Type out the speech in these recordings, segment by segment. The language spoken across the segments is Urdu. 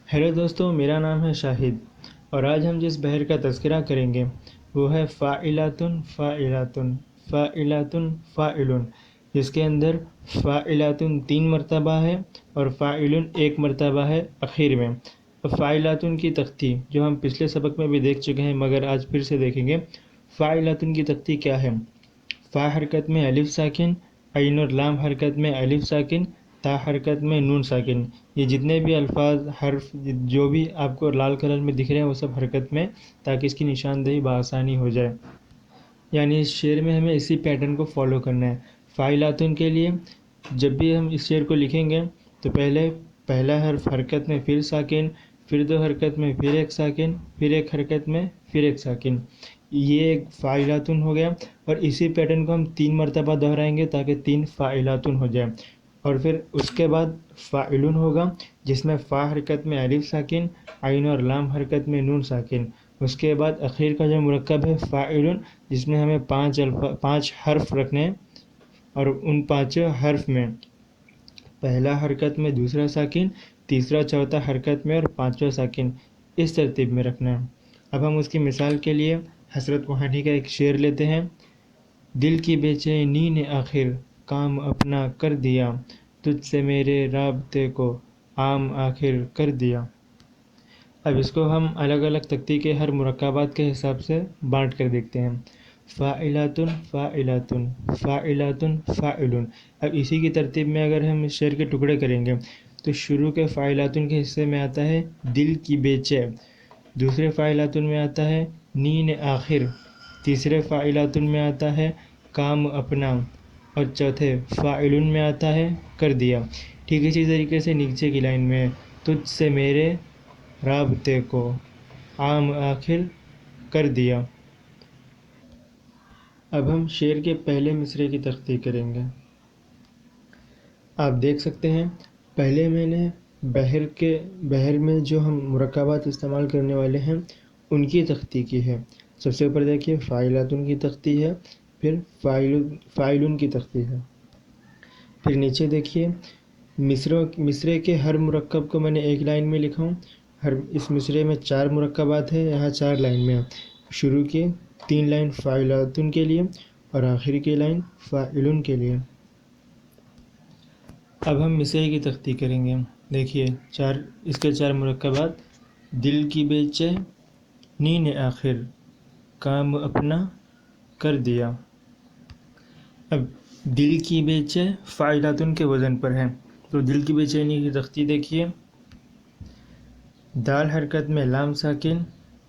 ہیلو دوستو، میرا نام ہے شاہد اور آج ہم جس بحر کا تذکرہ کریں گے وہ ہے فاعلاتن فاعلاتن فاعلاتن فاعلن، جس کے اندر فاعلاتن 3 مرتبہ ہے اور فاعلن 1 مرتبہ ہے اخیر میں۔ اب فاعلاتن کی تختی جو ہم پچھلے سبق میں بھی دیکھ چکے ہیں مگر آج پھر سے دیکھیں گے۔ فاعلاتن کی تختی کیا ہے؟ فا حرکت میں الف ساکن، عین اور لام حرکت میں الف ساکن، تا حرکت میں نون ساکن۔ یہ جتنے بھی الفاظ حرف جو بھی آپ کو لال کلر میں دکھ رہے ہیں وہ سب حرکت میں، تاکہ اس کی نشاندہی بآسانی ہو جائے۔ یعنی اس شعر میں ہمیں اسی پیٹرن کو فالو کرنا ہے۔ فاعلاتن کے لیے جب بھی ہم اس شعر کو لکھیں گے تو پہلا حرف حرکت میں پھر ساکن، پھر 2 حرکت میں پھر 1 ساکن، پھر 1 حرکت میں پھر 1 ساکن۔ یہ ایک فاعلاتن ہو گیا اور اسی پیٹرن کو ہم 3 مرتبہ دہرائیں گے تاکہ 3 فاعلاتن ہو جائے۔ اور پھر اس کے بعد فاعلن ہوگا جس میں فا حرکت میں الف ساکن، عین اور لام حرکت میں نون ساکن۔ اس کے بعد اخیر کا جو مرکب ہے فاعلن، جس میں ہمیں 5 حرف رکھنے ہیں اور ان 5 حرف میں پہلا حرکت میں دوسرا ساکن، تیسرا چوتھا حرکت میں اور 5واں ساکن، اس ترتیب میں رکھنا ہے۔ اب ہم اس کی مثال کے لیے حسرت موہانی کا ایک شعر لیتے ہیں۔ دل کی بے چینی نے آخر کام اپنا کر دیا، تجھ سے میرے رابطے کو عام آخر کر دیا۔ اب اس کو ہم الگ الگ تختی کے ہر مرکبات کے حساب سے بانٹ کر دیکھتے ہیں۔ فاعلاتن فاعلاتن فاعلاتن فاعلن۔ اب اسی کی ترتیب میں اگر ہم اس شعر کے ٹکڑے کریں گے تو شروع کے فاعلاتن کے حصے میں آتا ہے دل کی بے چے، دوسرے فاعلاتن میں آتا ہے نین آخر، تیسرے فاعلاتن میں آتا ہے کام اپنا اور چوتھے فاعلن میں آتا ہے کر دیا۔ ٹھیک اسی طریقے سے نیچے کی لائن میں تجھ سے میرے رابطے کو عام آخر کر دیا۔ اب ہم شعر کے پہلے مصرعے کی تختی کریں گے۔ آپ دیکھ سکتے ہیں پہلے میں نے بحر میں جو ہم مرکبات استعمال کرنے والے ہیں ان کی تختی کی ہے۔ سب سے اوپر دیکھیے فاعلاتن کی تختی ہے، پھر فاعلن کی تختی ہے، پھر نیچے دیکھیے مصرعے کے ہر مرکب کو میں نے ایک لائن میں لکھا ہوں۔ اس مصرعے میں 4 مرکبات ہیں، یہاں 4 لائن میں ہیں۔ شروع کی 3 لائن فاعلاتن کے لیے اور آخری کی لائن فاعلن کے لیے۔ اب ہم مصرعے کی تختی کریں گے۔ دیکھیے اس کے 4 مرکبات، دل کی بے چینی نے آخر کام اپنا کر دیا۔ اب دل کی بے چینی فاعلاتن کے وزن پر ہے تو دل کی بے چینی کی تختی دیکھیے، دال حرکت میں لام ساکن،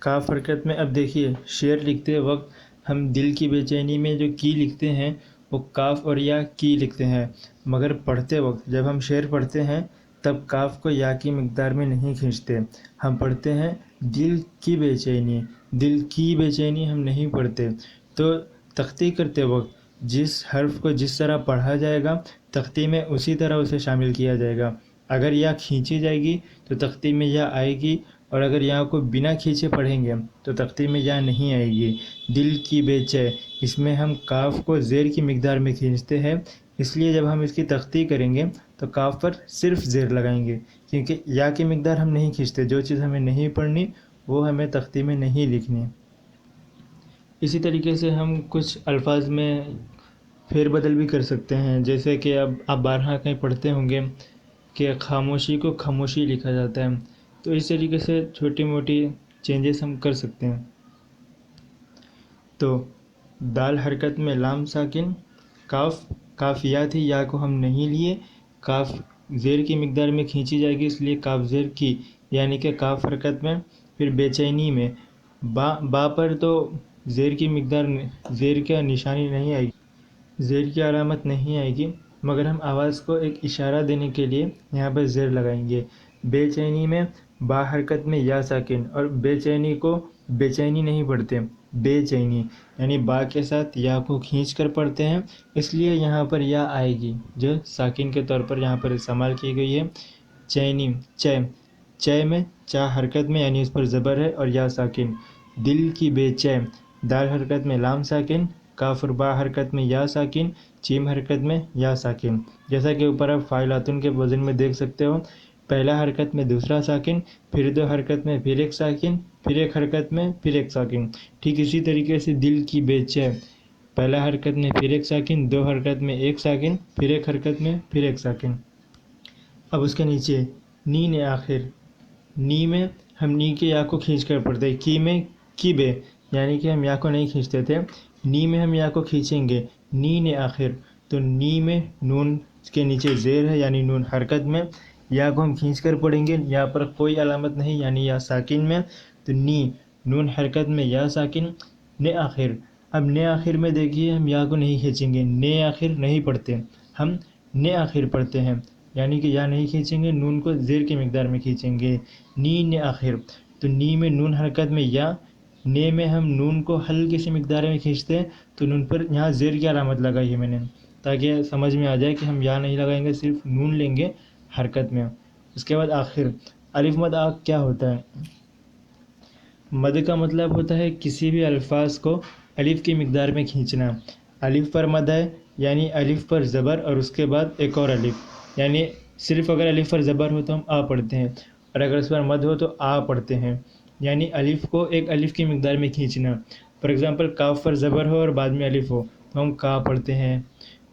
کاف حرکت میں۔ اب دیکھیے شعر لکھتے وقت ہم دل کی بے چینی میں جو کی لکھتے ہیں وہ کاف اور یا کی لکھتے ہیں، مگر پڑھتے وقت جب ہم شعر پڑھتے ہیں تب کاف کو یا کی مقدار میں نہیں کھینچتے، ہم پڑھتے ہیں دل کی بے چینی، دل کی بے چینی ہم نہیں پڑھتے۔ تو تختی کرتے وقت جس حرف کو جس طرح پڑھا جائے گا تختی میں اسی طرح اسے شامل کیا جائے گا۔ اگر یا کھینچی جائے گی تو تختی میں یا آئے گی، اور اگر یا کو بنا کھینچے پڑھیں گے تو تختی میں یا نہیں آئے گی۔ دل کی بے چے، اس میں ہم کاف کو زیر کی مقدار میں کھینچتے ہیں، اس لیے جب ہم اس کی تختی کریں گے تو کاف پر صرف زیر لگائیں گے، کیونکہ یا کی مقدار ہم نہیں کھینچتے۔ جو چیز ہمیں نہیں پڑھنی وہ ہمیں تختی میں نہیں لکھنی۔ اسی طریقے سے ہم کچھ الفاظ میں پھیر بدل بھی کر سکتے ہیں، جیسے کہ اب آپ بارہا کہیں پڑھتے ہوں گے کہ خاموشی کو خاموشی لکھا جاتا ہے، تو اس طریقے سے چھوٹی موٹی چینجز ہم کر سکتے ہیں۔ تو دال حرکت میں لام ساکن، کاف یا تھی، یا کو ہم نہیں لیے، کاف زیر کی مقدار میں کھینچی جائے گی اس لیے کاف زیر کی، یعنی کہ کاف حرکت میں، پھر بے چینی میں با پر تو زیر کی مقدار، زیر کا نشانی نہیں آئے گی، زیر کی علامت نہیں آئے گی، مگر ہم آواز کو ایک اشارہ دینے کے لیے یہاں پر زیر لگائیں گے۔ بے چینی میں با حرکت میں یا ساکن، اور بے چینی کو بے چینی نہیں پڑھتے، بے چینی، یعنی با کے ساتھ یا کو کھینچ کر پڑھتے ہیں، اس لیے یہاں پر یا آئے گی جو ساکن کے طور پر یہاں پر استعمال کی گئی ہے۔ چینی، چے میں چا حرکت میں، یعنی اس پر زبر ہے اور یا ساکن۔ دل کی بے چے، دال حرکت میں لام ساکن، کاف اور با حرکت میں یا ساکن، چیم حرکت میں یا ساکن۔ جیسا کہ اوپر آپ فاعلاتن کے وزن میں دیکھ سکتے ہو، پہلا حرکت میں دوسرا ساکن، پھر دو حرکت میں پھر ایک ساکن، پھر ایک حرکت میں پھر ایک ساکن. ٹھیک اسی طریقے سے دل کی بے چین، پہلا حرکت میں پھر ایک ساکن، دو حرکت میں ایک ساکن، پھر ایک حرکت میں پھر ایک ساکن. اب اس کے نیچے نین آخر، نی میں ہم نی کے یا کو کھینچ کر پڑھتے ہیں، کی میں کی بے یعنی کہ ہم یا کو نہیں کھینچتے تھے، نی میں ہم یا کو کھینچیں گے، نین آخر. تو نی میں نون کے نیچے زیر ہے یعنی نون حرکت میں، یا کو ہم کھینچ کر پڑھیں گے، یہاں پر کوئی علامت نہیں یعنی یا ساکن میں. تو نی نون حرکت میں یا ساکن، نے آخر. اب نے آخر میں دیکھیے ہم یا کو نہیں کھینچیں گے، نے آخر نہیں پڑھتے، ہم نے آخر پڑھتے ہیں یعنی کہ یا نہیں کھینچیں گے، نون کو زیر کی مقدار میں کھینچیں گے، نی نے آخر. تو نی میں نون حرکت میں یا، نے میں ہم نون کو ہلکی سی مقدار میں کھینچتے ہیں، تو نون پر یہاں زیر کی علامت لگائی ہے میں نے تاکہ سمجھ میں آ جائے کہ ہم یا نہیں لگائیں گے، صرف نون لیں گے حرکت میں. اس کے بعد آخر، الف مد آ کیا ہوتا ہے؟ مد کا مطلب ہوتا ہے کسی بھی الفاظ کو الف کی مقدار میں کھینچنا. الف پر مد ہے یعنی الف پر زبر اور اس کے بعد ایک اور الف، یعنی صرف اگر الف پر زبر ہو تو ہم آ پڑھتے ہیں، اور اگر اس پر مد ہو تو آ پڑھتے ہیں، یعنی الف کو ایک الف کی مقدار میں کھینچنا. فار ایگزامپل کاف پر زبر ہو اور بعد میں الف ہو تو ہم کا پڑھتے ہیں،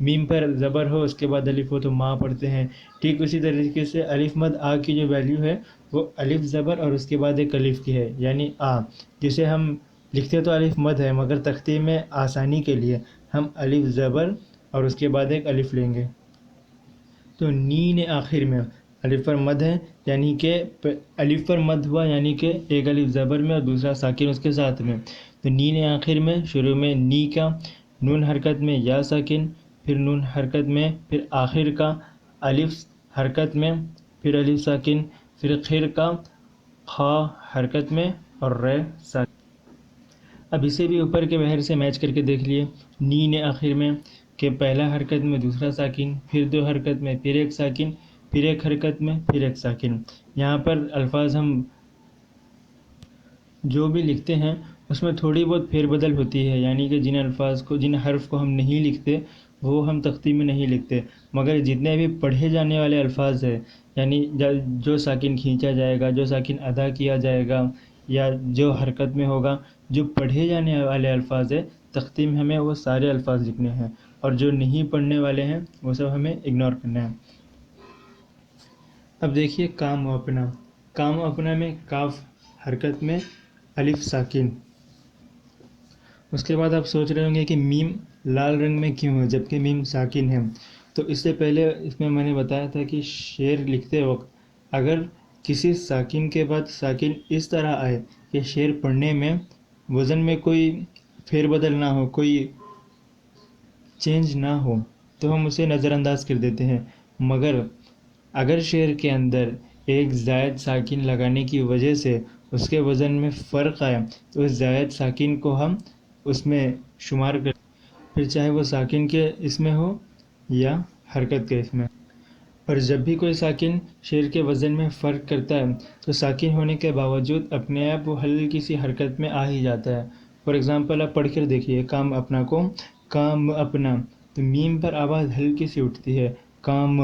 میم پر زبر ہو اس کے بعد الف ہو تو ما پڑھتے ہیں. ٹھیک اسی طریقے سے الف مد آ کی جو ویلیو ہے وہ الف زبر اور اس کے بعد ایک الف کی ہے یعنی آ، جسے ہم لکھتے تو الف مد ہے مگر تختی میں آسانی کے لیے ہم الف زبر اور اس کے بعد ایک الف لیں گے. تو نین آخر میں الف پر مد ہے یعنی کہ الف پر مد ہوا یعنی کہ ایک الف زبر میں اور دوسرا ساکن اس کے ساتھ میں. تو نین آخر میں شروع میں نی کا، نون حرکت میں یا ساکن، پھر نون حرکت میں، پھر آخر کا الف حرکت میں، پھر الف ساکن، پھر خیر کا خا حرکت میں اور ر ساکن. اب اسے بھی اوپر کے بحر سے میچ کر کے دیکھ لیے، نین آخر میں کہ پہلا حرکت میں دوسرا ساکن، پھر دو حرکت میں پھر ایک ساکن، پھر ایک حرکت میں پھر ایک ساکن. یہاں پر الفاظ ہم جو بھی لکھتے ہیں اس میں تھوڑی بہت پھیر بدل ہوتی ہے، یعنی کہ جن الفاظ کو، جن حرف کو ہم نہیں لکھتے وہ ہم تختی میں نہیں لکھتے، مگر جتنے بھی پڑھے جانے والے الفاظ ہیں یعنی جو ساکن کھینچا جائے گا، جو ساکن ادا کیا جائے گا یا جو حرکت میں ہوگا، جو پڑھے جانے والے الفاظ ہیں تختی میں ہمیں وہ سارے الفاظ لکھنے ہیں، اور جو نہیں پڑھنے والے ہیں وہ سب ہمیں اگنور کرنا ہے. اب دیکھیے کام و اپنا، کام و اپنا میں کاف حرکت میں الف ساکن. اس کے بعد آپ سوچ رہے ہوں گے کہ میم لال رنگ میں کیوں ہے جبکہ میم ساکن ہے. تو اس سے پہلے اس میں نے بتایا تھا کہ شعر لکھتے وقت اگر کسی ساکن کے بعد ساکن اس طرح آئے کہ شعر پڑھنے میں وزن میں کوئی پھیر بدل نہ ہو، کوئی چینج نہ ہو تو ہم اسے نظر انداز کر دیتے ہیں. مگر اگر شعر کے اندر ایک زائد ساکن لگانے کی وجہ سے اس کے وزن میں فرق آیا تو اس زائد ساکن کو ہم اس میں شمار کر، پھر چاہے وہ ساکن کے اس میں ہو یا حرکت کے اس میں. اور جب بھی کوئی ساکن شعر کے وزن میں فرق کرتا ہے تو ساکن ہونے کے باوجود اپنے آپ وہ ہلکی سی حرکت میں آ ہی جاتا ہے. فار ایگزامپل آپ پڑھ کر دیکھیے کام اپنا کو، کام اپنا، تو میم پر آواز ہلکی سی اٹھتی ہے، کام،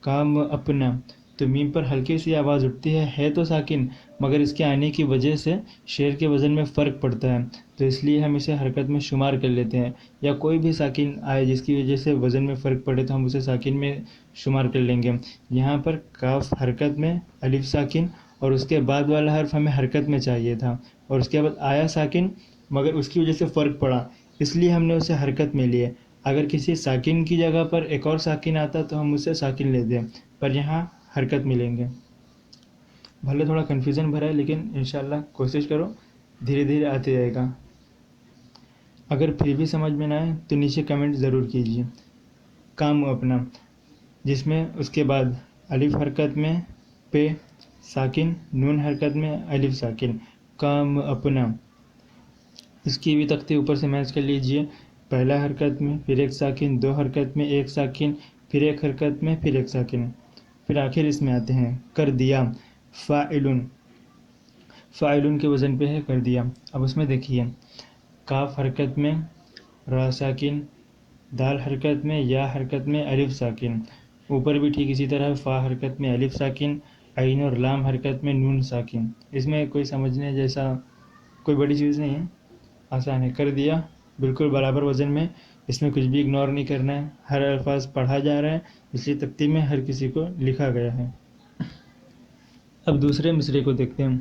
کام اپنا، تو میم پر ہلکی سی آواز اٹھتی ہے تو ساکن، مگر اس کے آنے کی وجہ سے شعر کے وزن میں فرق پڑتا ہے تو اس لیے ہم اسے حرکت میں شمار کر لیتے ہیں. یا کوئی بھی ساکن آئے جس کی وجہ سے وزن میں فرق پڑے تو ہم اسے ساکن میں شمار کر لیں گے. یہاں پر کاف حرکت میں الف ساکن اور اس کے بعد والا حرف ہمیں حرکت میں چاہیے تھا، اور اس کے بعد آیا ساکن مگر اس کی وجہ سے فرق پڑا اس لیے ہم نے اسے حرکت میں لیے. اگر کسی ساکن کی جگہ پر ایک اور ساکن آتا تو ہم اسے ساکن لیتے، پر یہاں حرکت میں لیں گے. بھلے تھوڑا کنفیوژن بھرا ہے لیکن انشاءاللہ کوشش کرو، دھیرے دھیرے آتے جائے گا. اگر پھر بھی سمجھ میں نہ آئے تو نیچے کمنٹ ضرور کیجیے. کام اپنا، جس میں اس کے بعد الف حرکت میں پہ ساکن، نون حرکت میں الف ساکن، کام اپنا. اس کی بھی تختی اوپر سے میچ کر لیجئے، پہلا حرکت میں پھر ایک ساکن، دو حرکت میں ایک ساکن، پھر ایک حرکت میں پھر ایک ساکن، پھر آخر اس میں آتے ہیں کر دیا، فاعلن، فاعلن کے وزن پہ ہے کر دیا. اب اس میں دیکھیے کاف حرکت میں را ساکن، دال حرکت میں یا حرکت میں الف ساکن، اوپر بھی ٹھیک اسی طرح فا حرکت میں الف ساکن، عین اور لام حرکت میں، نون ساکن. اس میں کوئی سمجھنے جیسا کوئی بڑی چیز نہیں ہے، آسان ہے. کر دیا بالکل برابر وزن میں، اس میں کچھ بھی اگنور نہیں کرنا ہے، ہر الفاظ پڑھا جا رہا ہے، اس لیے ترتیب میں ہر کسی کو لکھا گیا ہے. اب دوسرے مصرعے کو دیکھتے ہیں.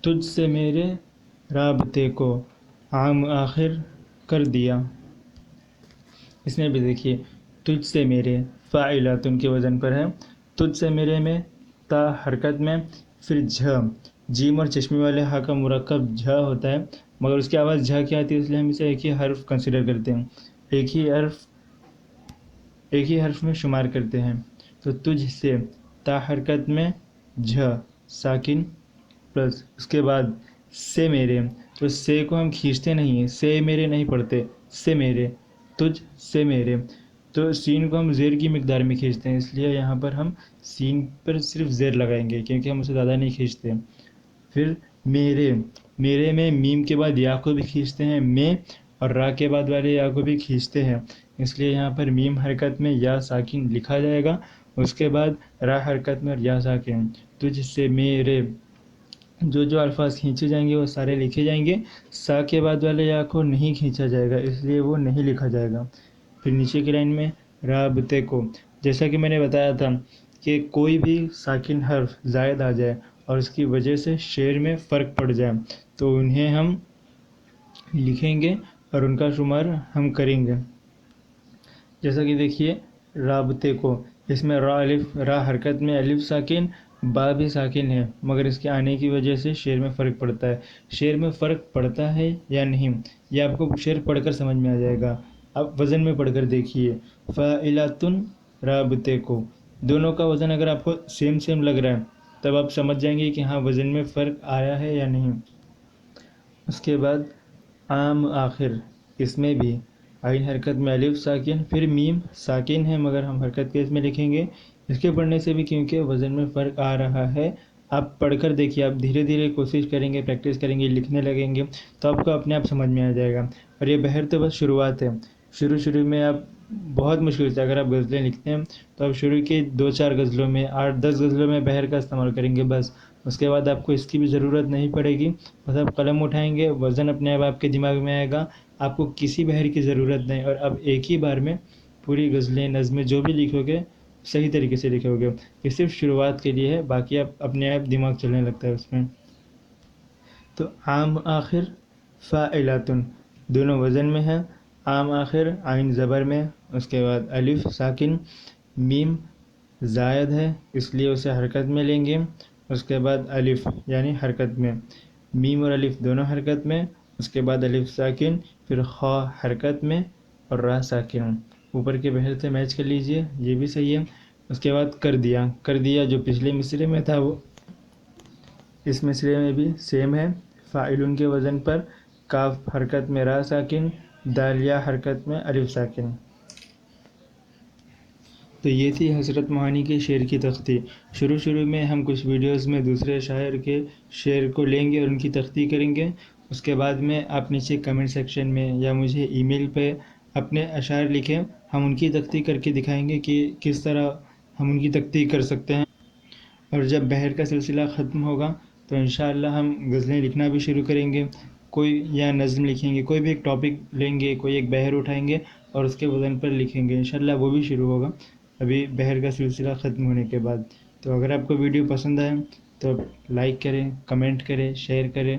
تجھ سے میرے رابطے کو عام آخر کر دیا. اس میں بھی دیکھیے تجھ سے میرے فاعلاتن کے وزن پر ہے. تجھ سے میرے میں تا حرکت میں، پھر جھ، جیم اور چشمے والے ہا کا مرکب جھ ہوتا ہے، مگر اس کی آواز جھ کیا آتی ہے، اس لیے ہم اسے ایک ہی حرف کنسیڈر کرتے ہیں، ایک ہی حرف میں شمار کرتے ہیں. تو تجھ سے تا حرکت میں جھ ساکن پلس اس کے بعد سے میرے. تو سے کو ہم کھینچتے نہیں ہیں، سے میرے نہیں پڑھتے، سے میرے، تجھ سے میرے. تو سین کو ہم زیر کی مقدار میں کھینچتے ہیں، اس لیے یہاں پر ہم سین پر صرف زیر لگائیں گے کیونکہ ہم اسے زیادہ نہیں کھینچتے. پھر میرے، میرے میں میم کے بعد یا کو بھی کھینچتے ہیں میں، اور را کے بعد والے یا کو بھی کھینچتے ہیں، اس لیے یہاں پر میم حرکت میں یا ساکن لکھا جائے گا، اس کے بعد را حرکت میں اور یا ساکن. تجھ سے میرے، جو الفاظ کھینچے جائیں گے وہ سارے لکھے جائیں گے، سا کے بعد والے یا کو نہیں کھینچا جائے گا، اس لیے وہ نہیں لکھا جائے گا. پھر نیچے کی لائن میں رابطے کو، جیسا کہ میں نے بتایا تھا کہ کوئی بھی ساکن حرف زائد آ جائے اور اس کی وجہ سے شعر میں فرق پڑ جائے تو انہیں ہم لکھیں گے اور ان کا شمار ہم کریں گے. جیسا کہ دیکھیے رابطے کو، اس میں را حرکت میں الف ساکن، با بھی ساکن ہے، مگر اس کے آنے کی وجہ سے شعر میں فرق پڑتا ہے. شعر میں فرق پڑتا ہے یا نہیں یہ آپ کو شعر پڑھ کر سمجھ میں آ جائے گا. اب وزن میں پڑھ کر دیکھیے فاعلاتن رابطے کو، دونوں کا وزن اگر آپ کو سیم لگ رہا ہے تب آپ سمجھ جائیں گے کہ ہاں وزن میں فرق آیا ہے یا نہیں. اس کے بعد عام آخر، اس میں بھی عین حرکت میں الف ساکن، پھر میم ساکن ہے مگر ہم حرکت کے اس میں لکھیں گے. اس کے پڑھنے سے بھی کیونکہ وزن میں فرق آ رہا ہے، آپ پڑھ کر دیکھیے، آپ دھیرے دھیرے کوشش کریں گے، پریکٹس کریں گے، لکھنے لگیں گے تو آپ کو اپنے آپ سمجھ میں آ جائے گا. اور یہ بحر تو بس شروعات ہے. شروع میں آپ بہت مشکل سے اگر آپ غزلیں لکھتے ہیں تو آپ شروع کی 2-4 غزلوں میں 8-10 غزلوں میں بحر کا استعمال کریں گے بس. اس کے بعد آپ کو اس کی بھی ضرورت نہیں پڑے گی، بس آپ قلم اٹھائیں گے، وزن اپنے آپ کے دماغ میں آئے گا، آپ کو کسی بحر کی ضرورت نہیں. اور اب ایک ہی بار میں پوری غزلیں، نظمیں جو بھی لکھو گے صحیح طریقے سے لکھو گے. یہ صرف شروعات کے لیے ہے، باقی آپ اپنے آپ دماغ چلنے لگتا ہے اس میں. تو عام آخر فاعلاتن دونوں وزن میں ہے. عام آخر عین زبر میں، اس کے بعد الف ساکن، میم زائد ہے اس لیے اسے حرکت میں لیں گے. اس کے بعد الف یعنی حرکت میں، میم اور الف دونوں حرکت میں، اس کے بعد الف ساکن، پھر خا حرکت میں اور را ساکن. اوپر کے بحر سے میچ کر لیجئے، یہ بھی صحیح ہے. اس کے بعد کر دیا جو پچھلے مصرعے میں تھا وہ اس مصرعے میں بھی سیم ہے، فاعلن کے وزن پر، کاف حرکت میں را ساکن، دال یا حرکت میں الف ساکن. تو یہ تھی حضرت معانی کے شعر کی تختی. شروع میں ہم کچھ ویڈیوز میں دوسرے شاعر کے شعر کو لیں گے اور ان کی تختی کریں گے. اس کے بعد میں آپ نیچے کمنٹ سیکشن میں یا مجھے ای میل پہ اپنے اشعار لکھیں، ہم ان کی تختی کر کے دکھائیں گے کہ کس طرح ہم ان کی تختی کر سکتے ہیں. اور جب بحر کا سلسلہ ختم ہوگا تو انشاءاللہ ہم غزلیں لکھنا بھی شروع کریں گے، کوئی یا نظم لکھیں گے، کوئی بھی ایک ٹاپک لیں گے، کوئی ایک بحر اٹھائیں گے اور اس کے وزن پر لکھیں گے. انشاءاللہ وہ بھی شروع ہوگا ابھی بحر کا سلسلہ ختم ہونے کے بعد. تو اگر آپ کو ویڈیو پسند آئے تو لائک کریں، کمنٹ کریں، شیئر کریں،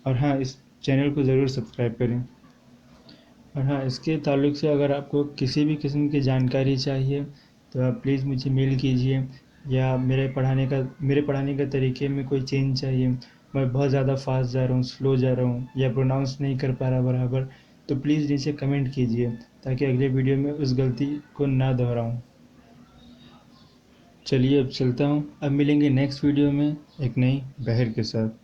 اور ہاں اس چینل کو ضرور سبسکرائب کریں. اور ہاں اس کے تعلق سے اگر آپ کو کسی بھی قسم کی جانکاری چاہیے تو آپ پلیز مجھے میل کیجئے، یا میرے پڑھانے کا طریقے میں کوئی چینج چاہیے، میں بہت زیادہ فاسٹ جا رہا ہوں، سلو جا رہا ہوں، یا پروناؤنس نہیں کر پا رہا برابر، تو پلیز نیچے کمنٹ کیجئے تاکہ اگلے ویڈیو میں اس غلطی کو نہ دہراؤں. چلیے اب چلتا ہوں، اب ملیں گے نیکسٹ ویڈیو میں ایک نئی بحر کے ساتھ.